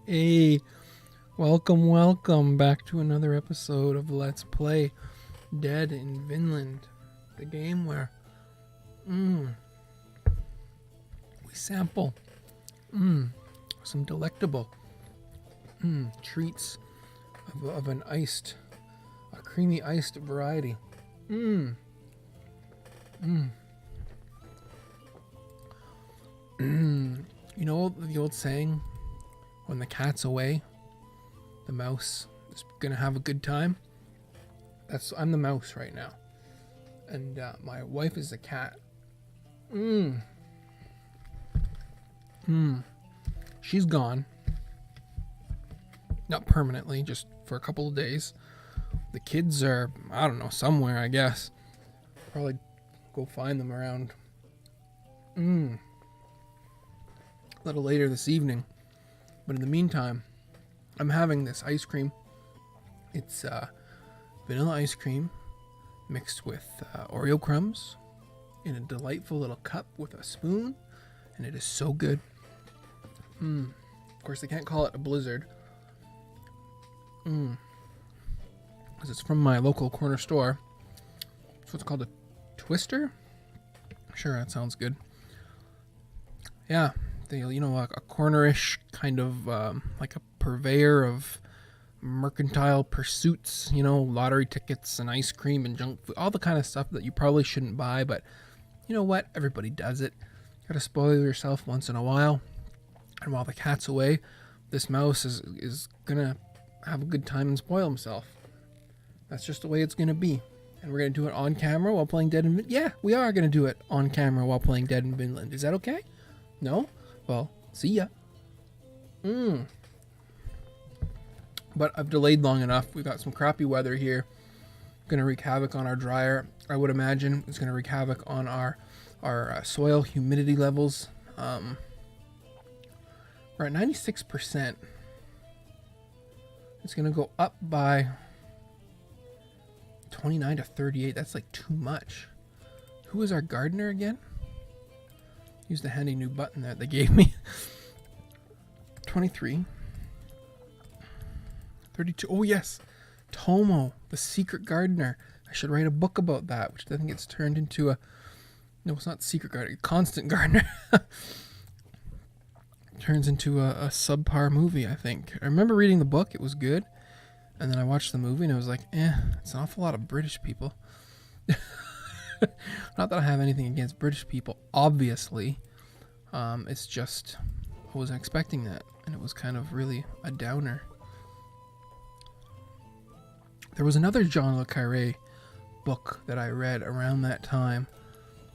Hey, welcome back to another episode of Let's Play Dead in Vinland, the game where we sample some delectable treats of a creamy iced variety. You know the old saying, when the cat's away, the mouse is gonna have a good time? I'm the mouse right now. And my wife is the cat. She's gone. Not permanently, just for a couple of days. The kids are, I don't know, somewhere, I guess. Probably go find them around a little later this evening. But in the meantime, I'm having this ice cream. It's vanilla ice cream mixed with Oreo crumbs in a delightful little cup with a spoon, and it is so good. Of course, they can't call it a blizzard because it's from my local corner store. So it's called a twister. Sure, that sounds good. Yeah, a cornerish kind of like a purveyor of mercantile pursuits, lottery tickets and ice cream and junk food, all the kind of stuff that you probably shouldn't buy, but you know what? Everybody does it. You gotta spoil yourself once in a while. And while the cat's away, this mouse is gonna have a good time and spoil himself. That's just the way it's gonna be. And we're gonna do it on camera while playing Dead in Vinland. Yeah, we are gonna do it on camera while playing Dead in Vinland. Is that okay? No? Well, see ya. But I've delayed long enough. We've got some crappy weather here. Gonna wreak havoc on our dryer. I would imagine it's gonna wreak havoc on our soil humidity levels. We're at 96%. It's gonna go up by 29 to 38. That's like too much. Who is our gardener again? Use the handy new button that they gave me. 23. 32. Oh, yes. Tomo, the secret gardener. I should write a book about that, which I think it's turned into a... No, it's not secret gardener. Constant gardener. Turns into a subpar movie, I think. I remember reading the book. It was good. And then I watched the movie and it was like, it's an awful lot of British people. Not that I have anything against British people, obviously. It's just, I wasn't expecting that. And it was kind of really a downer. There was another John Le Carré book that I read around that time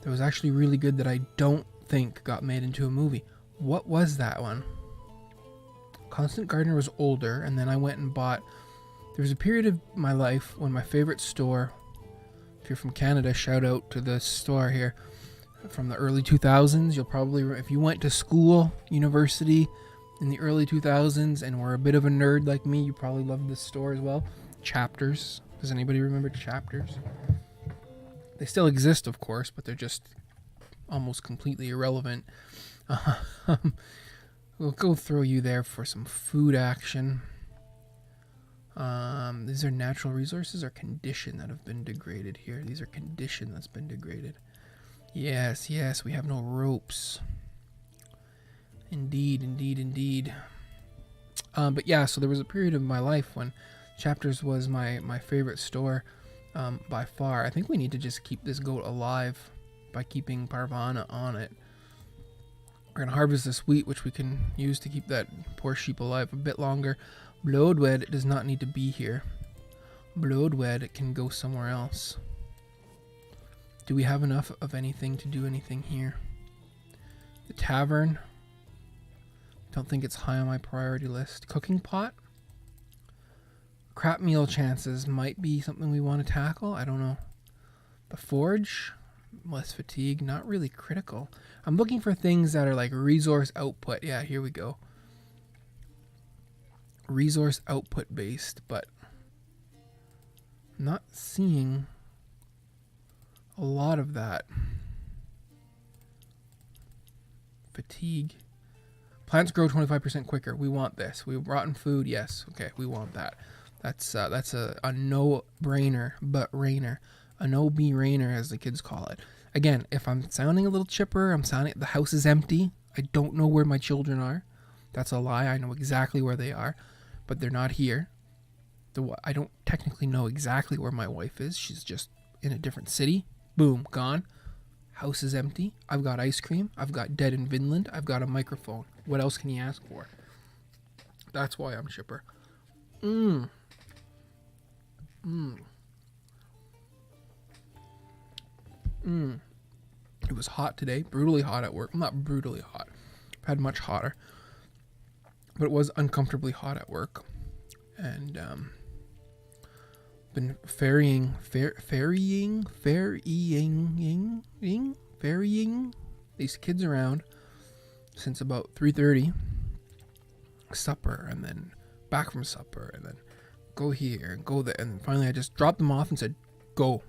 that was actually really good that I don't think got made into a movie. What was that one? Constant Gardener was older, and then I went and bought... There was a period of my life when my favorite store... If you're from Canada, shout out to the store here. From the early 2000s, you'll probably... If you went to school, university, in the early 2000s, and were a bit of a nerd like me, you probably loved this store as well. Chapters. Does anybody remember Chapters? They still exist, of course, but they're just almost completely irrelevant. We'll go throw you there for some food action. These are natural resources or condition that have been degraded here. These are condition that's been degraded. Yes, we have no ropes. Indeed. But yeah, so there was a period of my life when Chapters was my favorite store by far. I think we need to just keep this goat alive by keeping Parvana on it. We're going to harvest this wheat, which we can use to keep that poor sheep alive a bit longer. Bloodwed does not need to be here. Bloodwed can go somewhere else. Do we have enough of anything to do anything here? The tavern. Don't think it's high on my priority list. Cooking pot. Crap meal chances might be something we want to tackle. I don't know. The forge. Less fatigue. Not really critical. I'm looking for things that are like resource output. Yeah, here we go. Resource output based, but not seeing a lot of that. Fatigue. Plants grow 25% quicker. We want this. We rotten food. Yes. Okay. We want that. That's a no-brainer, but rainer. A no-be-rainer, as the kids call it. Again, if I'm sounding a little chipper, the house is empty. I don't know where my children are. That's a lie. I know exactly where they are, but they're not here. I don't technically know exactly where my wife is. She's just in a different city. Boom, gone. House is empty. I've got ice cream. I've got Dead in Vinland. I've got a microphone. What else can you ask for? That's why I'm chipper. It was hot today. Brutally hot at work. Not brutally hot. I've had much hotter. But it was uncomfortably hot at work. And been ferrying these kids around since about 3:30. Supper, and then back from supper, and then go here and go there, and finally I just dropped them off and said, go.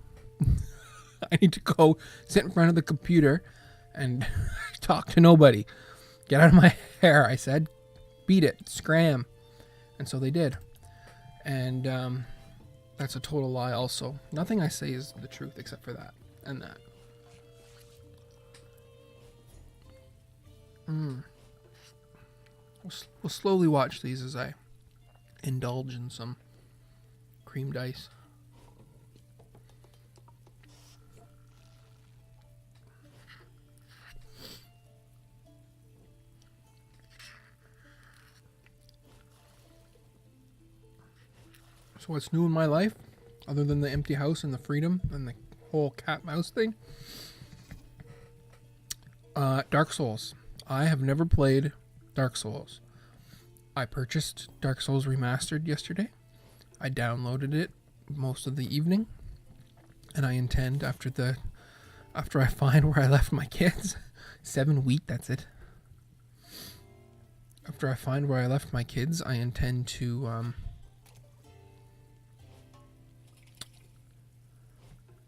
I need to go sit in front of the computer and talk to nobody. Get out of my hair, I said. Beat it. Scram. And so they did. And that's a total lie also. Nothing I say is the truth except for that and that. We'll slowly watch these as I indulge in some creamed ice. So what's new in my life, other than the empty house and the freedom and the whole cat mouse thing? Dark Souls. I have never played Dark Souls. I purchased Dark Souls Remastered yesterday. I downloaded it most of the evening, and I intend after I find where I left my kids, 7 weeks, that's it. After I find where I left my kids, I intend to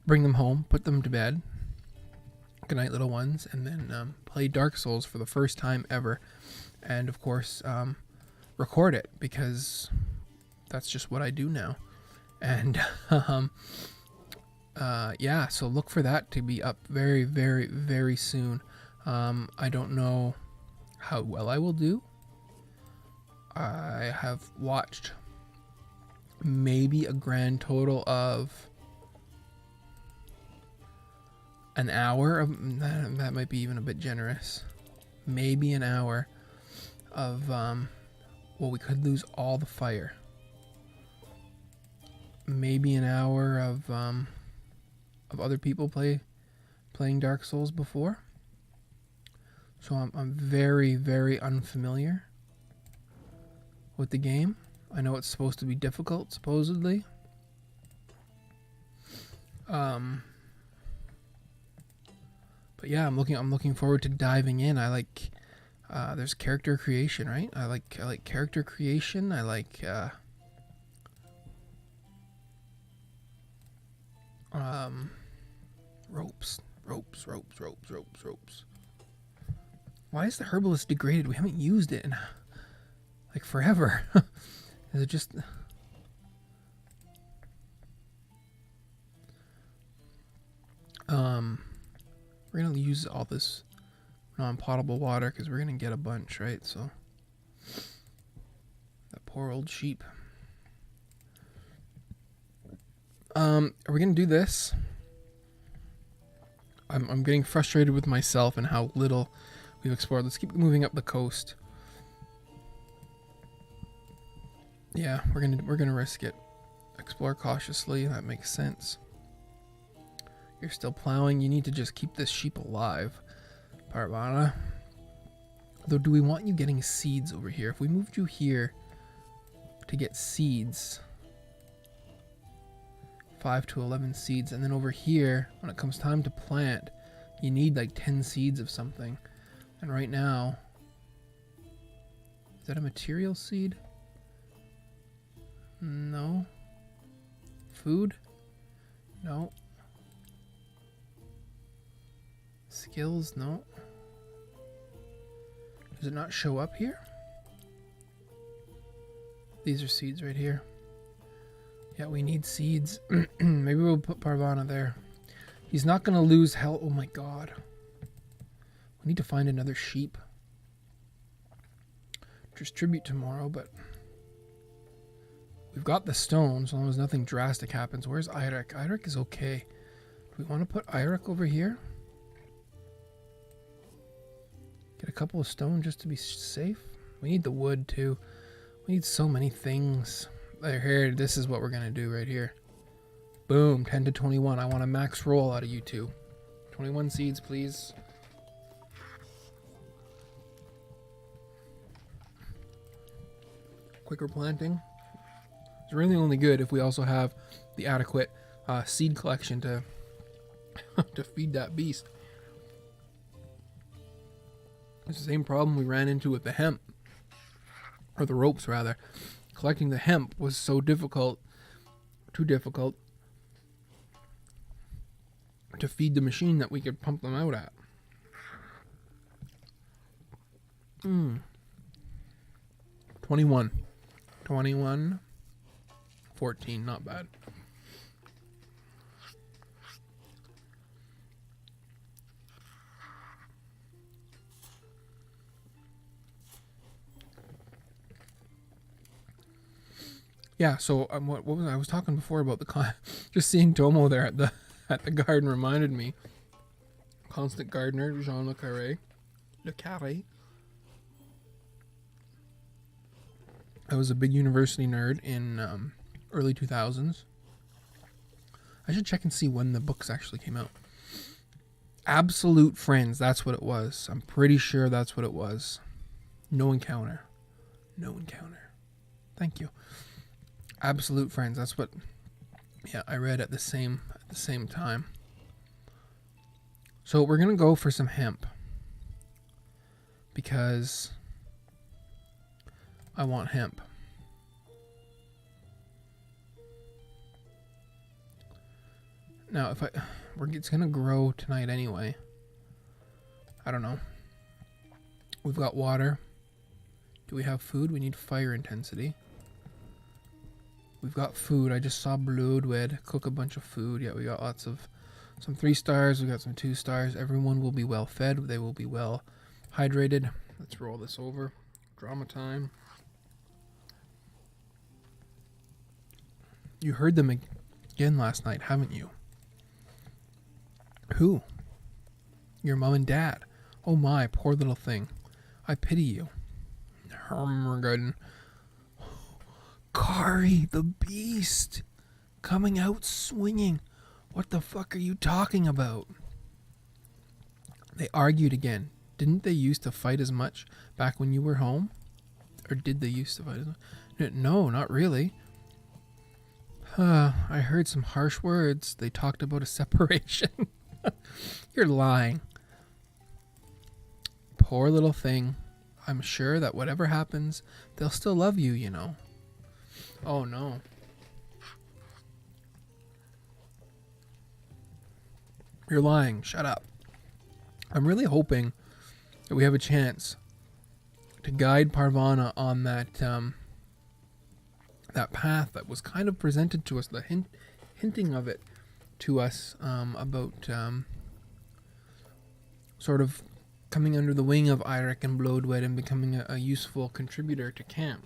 bring them home, put them to bed. Good night, little ones, and then play Dark Souls for the first time ever, and of course record it, because that's just what I do now. And yeah, so look for that to be up very, very, very soon. I don't know how well I will do. I have watched maybe a grand total of an hour of that might be even a bit generous. Maybe an hour of well, we could lose all the fire. Maybe an hour of other people playing Dark Souls before. So I'm very, very unfamiliar with the game. I know it's supposed to be difficult, supposedly. But yeah, I'm looking forward to diving in. I like there's character creation, right? I like character creation. I like ropes. Why is the herbalist degraded? We haven't used it in like forever. Is it just we're gonna use all this non-potable water because we're gonna get a bunch, right? So that poor old sheep. Are we gonna do this? I'm getting frustrated with myself and how little we've explored. Let's keep moving up the coast. Yeah, we're gonna risk it. Explore cautiously. That makes sense. You're still plowing. You need to just keep this sheep alive, Parvana. Though, do we want you getting seeds over here? If we moved you here to get seeds, 5 to 11 seeds, and then over here, when it comes time to plant, you need like 10 seeds of something. And right now, is that a material seed? No. Food? No. Skills? No. Does it not show up here? These are seeds right here. Yeah, we need seeds. Maybe we'll put Parvana there. He's not going to lose health. Oh my god. We need to find another sheep. Distribute tomorrow, but we've got the stone, so long as nothing drastic happens. Where's Eirik? Eirik is okay. Do we want to put Eirik over here? Get a couple of stone just to be safe. We need the wood too. We need so many things. Here, this is what we're going to do right here. Boom, 10 to 21. I want a max roll out of you two. 21 seeds, please. Quicker planting. It's really only good if we also have the adequate seed collection to to feed that beast. It's the same problem we ran into with the hemp. Or the ropes, rather. Collecting the hemp was so difficult. Too difficult. To feed the machine that we could pump them out at. 21. 21. 14. Not bad. Yeah, so what was I was talking before about the just seeing Tomo there at the garden reminded me. Constant gardener Jean Le Carré. I was a big university nerd in early 2000s. I should check and see when the books actually came out. Absolute Friends, that's what it was. I'm pretty sure that's what it was. No Encounter. No Encounter. Thank you. Absolute Friends, that's what I read at the same time. So we're gonna go for some hemp because I want hemp. Now it's gonna grow tonight anyway. I don't know. We've got water. Do we have food? We need fire intensity. We've got food. I just saw Bloodwood cook a bunch of food. Yeah, we got lots of some 3 stars. We got some 2 stars. Everyone will be well fed. They will be well hydrated. Let's roll this over. Drama time. You heard them again last night, haven't you? Who? Your mom and dad. Oh my, poor little thing. I pity you. Hermgarden. Kari, the beast, coming out swinging. What the fuck are you talking about? They argued again. Didn't they used to fight as much back when you were home? Or did they used to fight as much? No, not really. I heard some harsh words. They talked about a separation. You're lying. Poor little thing. I'm sure that whatever happens, they'll still love you, you know. Oh no. You're lying. Shut up. I'm really hoping that we have a chance to guide Parvana on that that path that was kind of presented to us, the hinting of it to us about sort of coming under the wing of Eirik and Bloodwood and becoming a useful contributor to camp.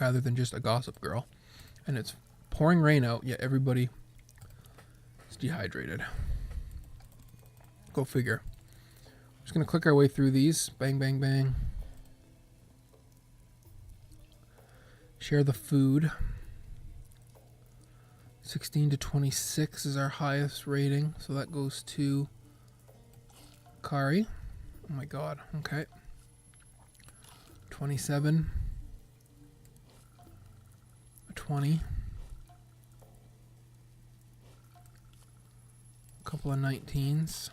Rather than just a gossip girl. And it's pouring rain out, yet everybody is dehydrated. Go figure. Just going to click our way through these. Bang, bang, bang. Share the food. 16 to 26 is our highest rating. So that goes to Kari. Oh my god. Okay. 27. 20. A couple of 19s.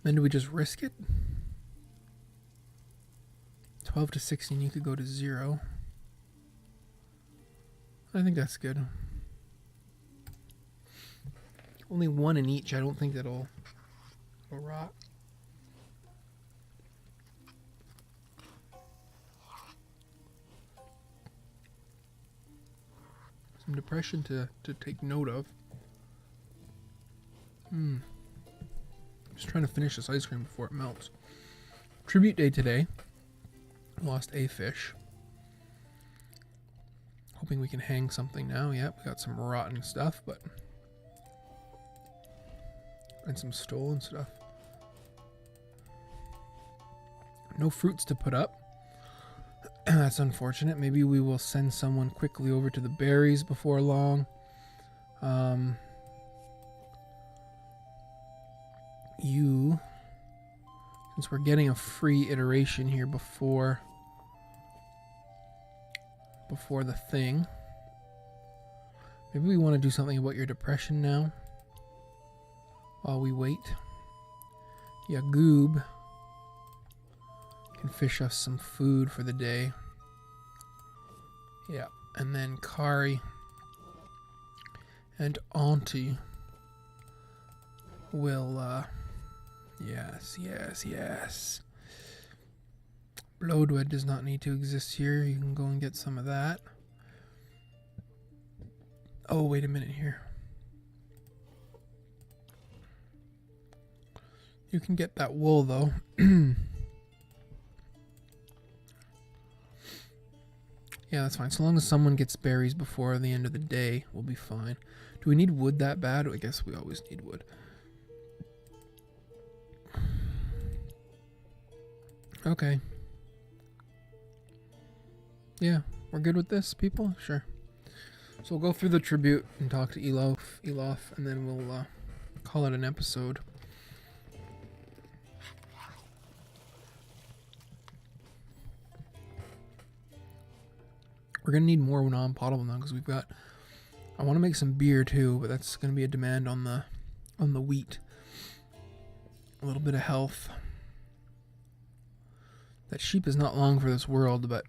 Then do we just risk it? 12 to 16, you could go to 0. I think that's good. Only 1 in each. I don't think that'll rot. Some depression to take note of. Just trying to finish this ice cream before it melts. Tribute day today. Lost a fish. Hoping we can hang something now. Yep, we got some rotten stuff, but... and some stolen stuff. No fruits to put up. That's unfortunate. Maybe we will send someone quickly over to the berries before long. Since we're getting a free iteration here before the thing, maybe we want to do something about your depression now while we wait. Yeah, Goob can fish us some food for the day. Yeah, and then Kari and Auntie will, yes. Bloodwood does not need to exist here. You can go and get some of that. Oh, wait a minute here. You can get that wool, though. Yeah, that's fine. So long as someone gets berries before the end of the day, we'll be fine. Do we need wood that bad? I guess we always need wood. Okay. Yeah, we're good with this, people? Sure. So we'll go through the tribute and talk to Elof, and then we'll call it an episode. We're going to need more non-potable now because we've got... I want to make some beer too, but that's going to be a demand on the wheat. A little bit of health. That sheep is not long for this world, but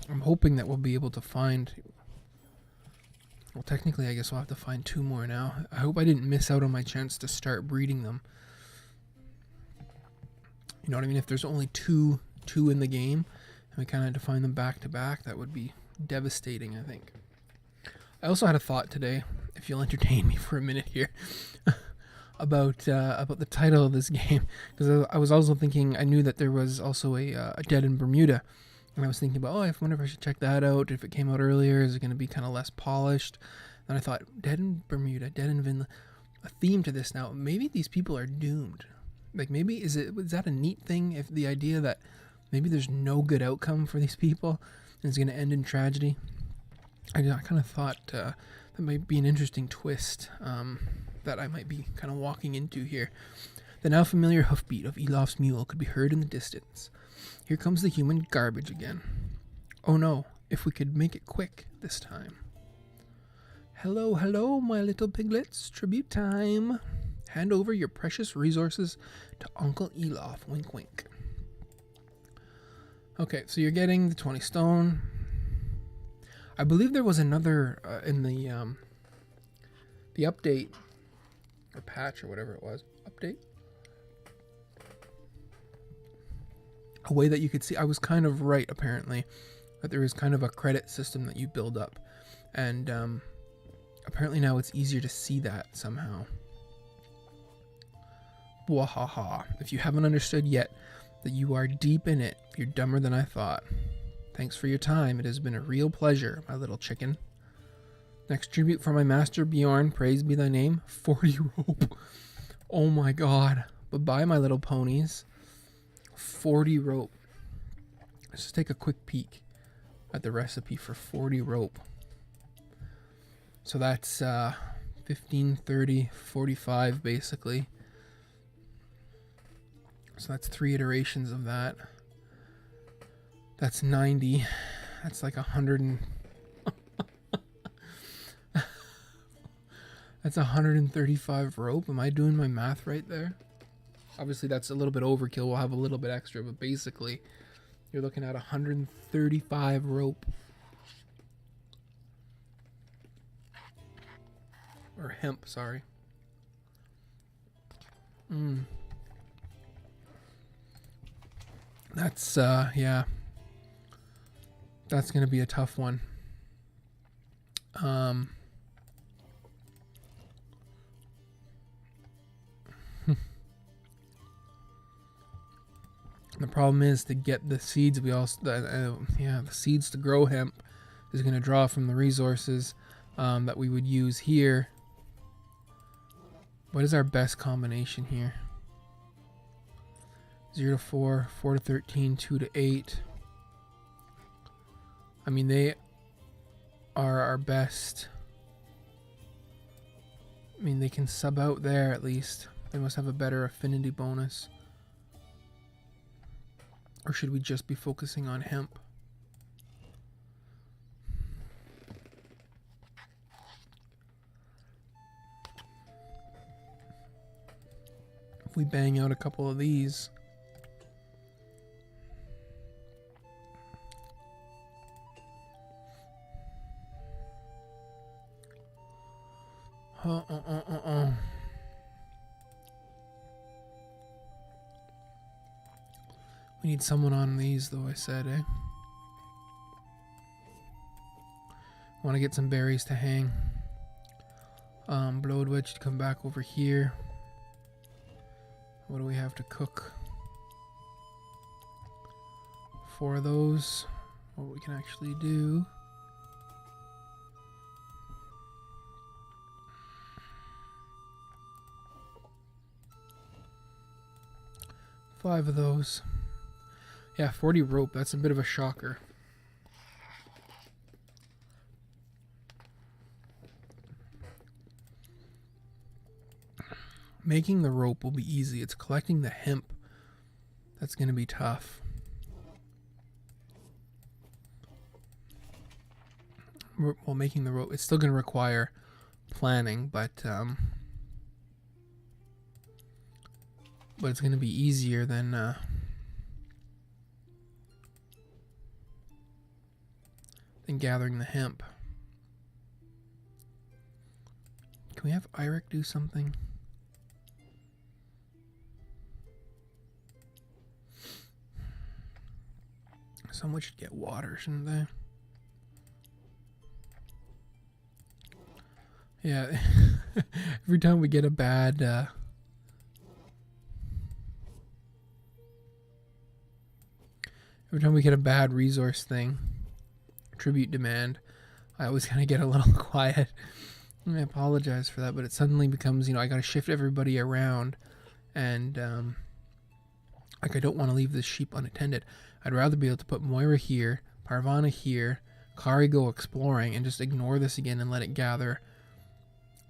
I'm hoping that we'll be able to find... Well, technically, I guess we'll have to find 2 more now. I hope I didn't miss out on my chance to start breeding them. You know what I mean? If there's only two in the game, and we kind of had to find them back to back, that would be devastating, I think. I also had a thought today, if you'll entertain me for a minute here, about the title of this game, because I was also thinking, I knew that there was also a Dead in Bermuda, and I was thinking about, I wonder if I should check that out. If it came out earlier, is it going to be kind of less polished? And I thought, Dead in Bermuda, Dead in Vinland, a theme to this now. Maybe these people are doomed. Like, maybe is that a neat thing? If the idea that maybe there's no good outcome for these people, and it's going to end in tragedy. I kind of thought that might be an interesting twist that I might be kind of walking into here. The now familiar hoofbeat of Elof's mule could be heard in the distance. Here comes the human garbage again. Oh no, if we could make it quick this time. Hello, hello, my little piglets. Tribute time. Hand over your precious resources to Uncle Elof. Wink, wink. Okay, so you're getting the 20 stone. I believe there was another in the update or patch or whatever it was. Update? A way that you could see. I was kind of right, apparently, that there is kind of a credit system that you build up. And apparently now it's easier to see that somehow. Wahaha. If you haven't understood yet that you are deep in it, you're dumber than I thought. Thanks for your time. It has been a real pleasure, my little chicken. Next tribute for my master Bjorn. Praise be thy name. 40 rope. Oh my god. Bye-bye, my little ponies. 40 rope. Let's just take a quick peek at the recipe for 40 rope. So that's 15, 30, 45 basically. So that's 3 iterations of that. That's 90. That's like 100 and... That's 135 rope. Am I doing my math right there? Obviously, that's a little bit overkill. We'll have a little bit extra, but basically, you're looking at 135 rope. Or hemp, sorry. That's, yeah. That's going to be a tough one. The problem is to get the seeds. We also, the seeds to grow hemp is going to draw from the resources that we would use here. What is our best combination here? 0 to 4, 4 to 13, 2 to 8. I mean, they are our best. I mean, they can sub out there at least. They must have a better affinity bonus. Or should we just be focusing on hemp? If we bang out a couple of these. We need someone on these, though, I said, eh? Want to get some berries to hang. Blowed wedge to come back over here. What do we have to cook? 4 of those. What we can actually do. Five of those. Yeah, 40 rope. That's a bit of a shocker. Making the rope will be easy. It's collecting the hemp that's going to be tough. Well, making the rope, it's still going to require planning, but it's going to be easier than gathering the hemp. Can we have Eirik do something? Someone should get water, shouldn't they? Yeah. Every time we get a bad resource thing, tribute demand, I always kind of get a little quiet. And I apologize for that, but it suddenly becomes, I got to shift everybody around, and like, I don't want to leave this sheep unattended. I'd rather be able to put Moira here, Parvana here, Kari go exploring, and just ignore this again and let it gather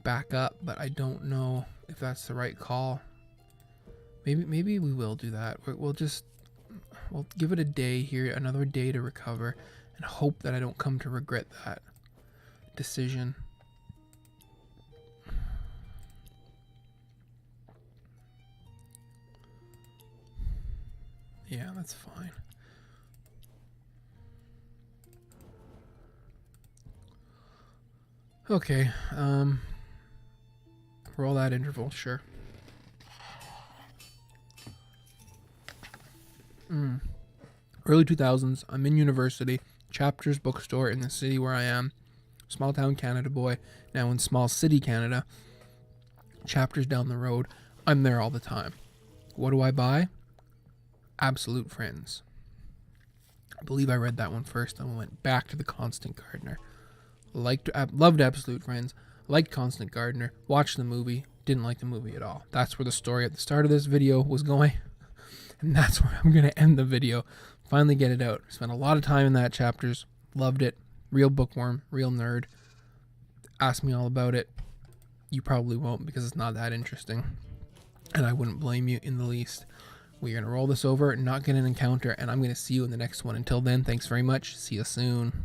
back up. But I don't know if that's the right call. Maybe we will do that. We'll give it a day here, another day to recover, and hope that I don't come to regret that decision. Yeah, that's fine. Okay, roll that interval, sure. Early 2000s, I'm in university, Chapters bookstore in the city where I am. Small town Canada boy, now in small city Canada. Chapters down the road, I'm there all the time. What do I buy? Absolute Friends. I believe I read that one first, then we went back to the Constant Gardener. Loved Absolute Friends, liked Constant Gardener, watched the movie, didn't like the movie at all. That's where the story at the start of this video was going, and that's where I'm going to end the video. Finally get it out. Spent a lot of time in that Chapters, loved it, real bookworm, real nerd. Ask me all about it. You probably won't because it's not that interesting, and I wouldn't blame you in the least. We're going to roll this over, not get an encounter, and I'm going to see you in the next one. Until then, thanks very much. See you soon.